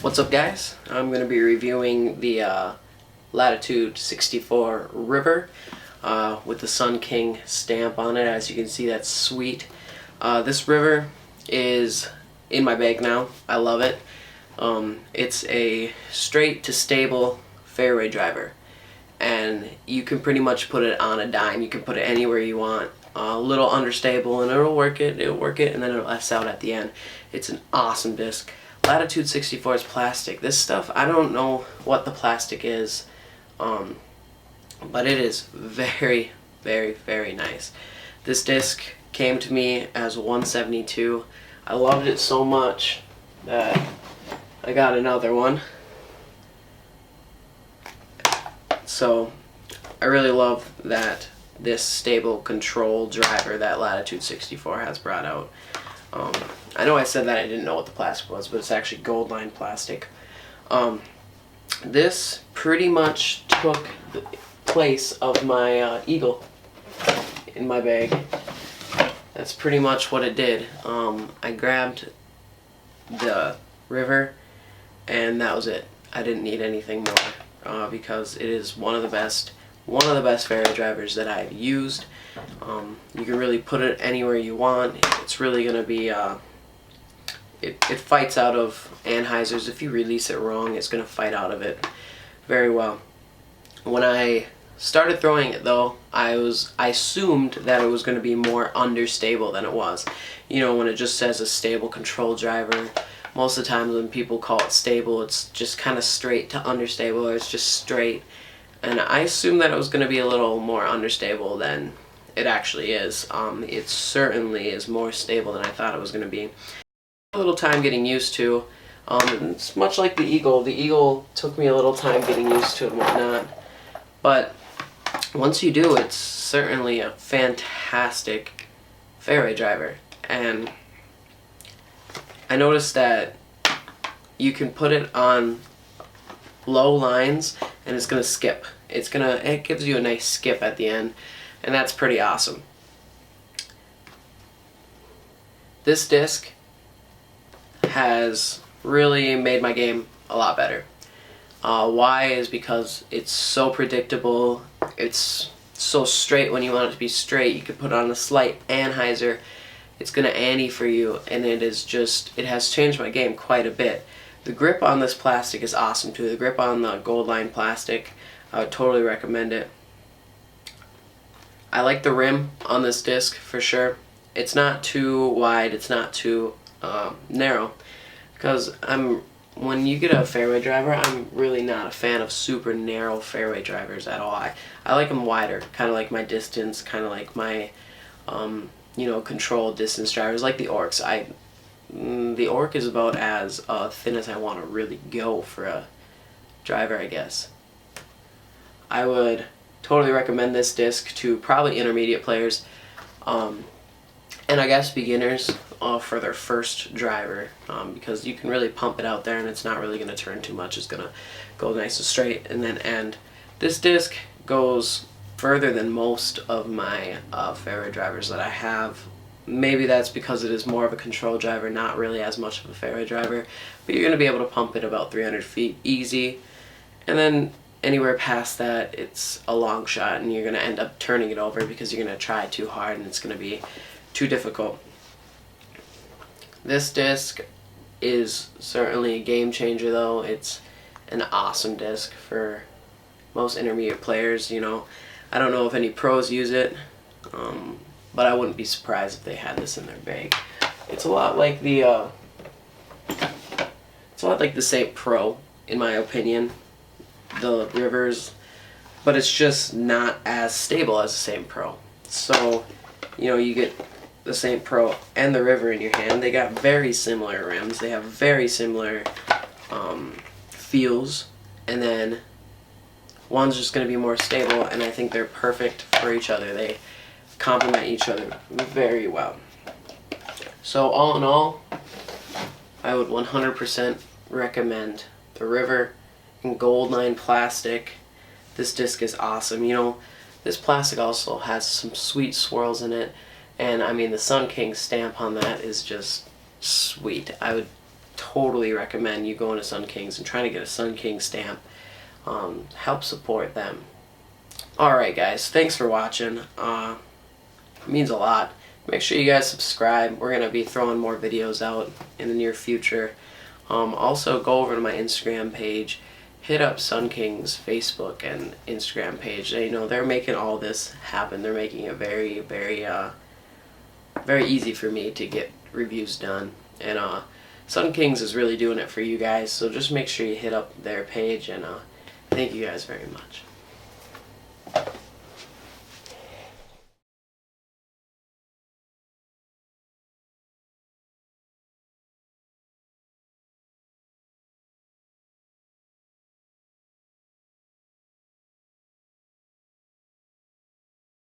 What's up, guys? I'm going to be reviewing the Latitude 64 River with the Sun King stamp on it. As you can see, that's sweet. This river is in my bag now. I love it. It's a straight to stable fairway driver, and you can pretty much put it on a dime. You can put it anywhere you want. A little understable, and it'll work it, and then it'll S out at the end. It's an awesome disc. Latitude 64 is plastic. This stuff, I don't know what the plastic is, but it is very, very, very nice. This disc came to me as 172. I loved it so much that I got another one. So I really love that this stable control driver that Latitude 64 has brought out. I know I said that I didn't know what the plastic was, but it's actually gold line plastic. This pretty much took the place of my Eagle in my bag. That's pretty much what it did. I grabbed the River, and that was it. I didn't need anything more because it is one of the best fairway drivers that I've used. You can really put it anywhere you want. It's really going to be, it fights out of anhyzers. If you release it wrong, it's going to fight out of it very well. When I started throwing it though, I assumed that it was going to be more understable than it was. You know, when it just says a stable control driver, most of the times when people call it stable, it's just kind of straight to understable, or it's just straight. And I assumed that it was going to be a little more understable than it actually is. It certainly is more stable than I thought it was going to be. A little time getting used to. It's much like the Eagle. The Eagle took me a little time getting used to and whatnot. But once you do, it's certainly a fantastic fairway driver. And I noticed that you can put it on low lines and it's gonna skip. It gives you a nice skip at the end, and that's pretty awesome. This disc has really made my game a lot better. Why is because it's so predictable. It's so straight when you want it to be straight. You can put on a slight anhyzer. It's gonna ante for you, and it has changed my game quite a bit. The grip on this plastic is awesome too. The grip on the gold line plastic, I would totally recommend it. I like the rim on this disc for sure. It's not too wide, it's not too narrow, because when you get a fairway driver, I'm really not a fan of super narrow fairway drivers at all. I like them wider, kind of like my distance, kind of like my controlled distance drivers, like the Orcs. The Orc is about as thin as I want to really go for a driver, I guess. I would totally recommend this disc to probably intermediate players, and I guess beginners for their first driver, because you can really pump it out there and it's not really going to turn too much. It's going to go nice and straight and then end. This disc goes further than most of my fairway drivers that I have. Maybe that's because it is more of a control driver, not really as much of a fairway driver, but you're going to be able to pump it about 300 feet easy, and then anywhere past that it's a long shot and you're going to end up turning it over because you're going to try too hard and it's going to be too difficult. This disc is certainly a game changer though. It's an awesome disc for most intermediate players. You know, I don't know if any pros use it, but I wouldn't be surprised if they had this in their bag. It's a lot like the St. Pro, in my opinion, the Rivers, but it's just not as stable as the St. Pro. So, you know, you get the St. Pro and the River in your hand. They got very similar rims. They have very similar feels, and then one's just going to be more stable, and I think they're perfect for each other. They complement each other very well. So all in all, I would 100% recommend the River in gold line plastic. This disc is awesome. You know, this plastic also has some sweet swirls in it, and I mean the Sun King stamp on that is just sweet. I would totally recommend you going to Sun Kings and trying to get a Sun King stamp. Help support them. Alright guys, thanks for watching. It means a lot. Make sure you guys subscribe. We're going to be throwing more videos out in the near future. Also go over to my Instagram page. Hit up Sun King's Facebook and Instagram page. They're making all this happen. They're making it very, very, very easy for me to get reviews done. And Sun Kings is really doing it for you guys. So just make sure you hit up their page. And thank you guys very much.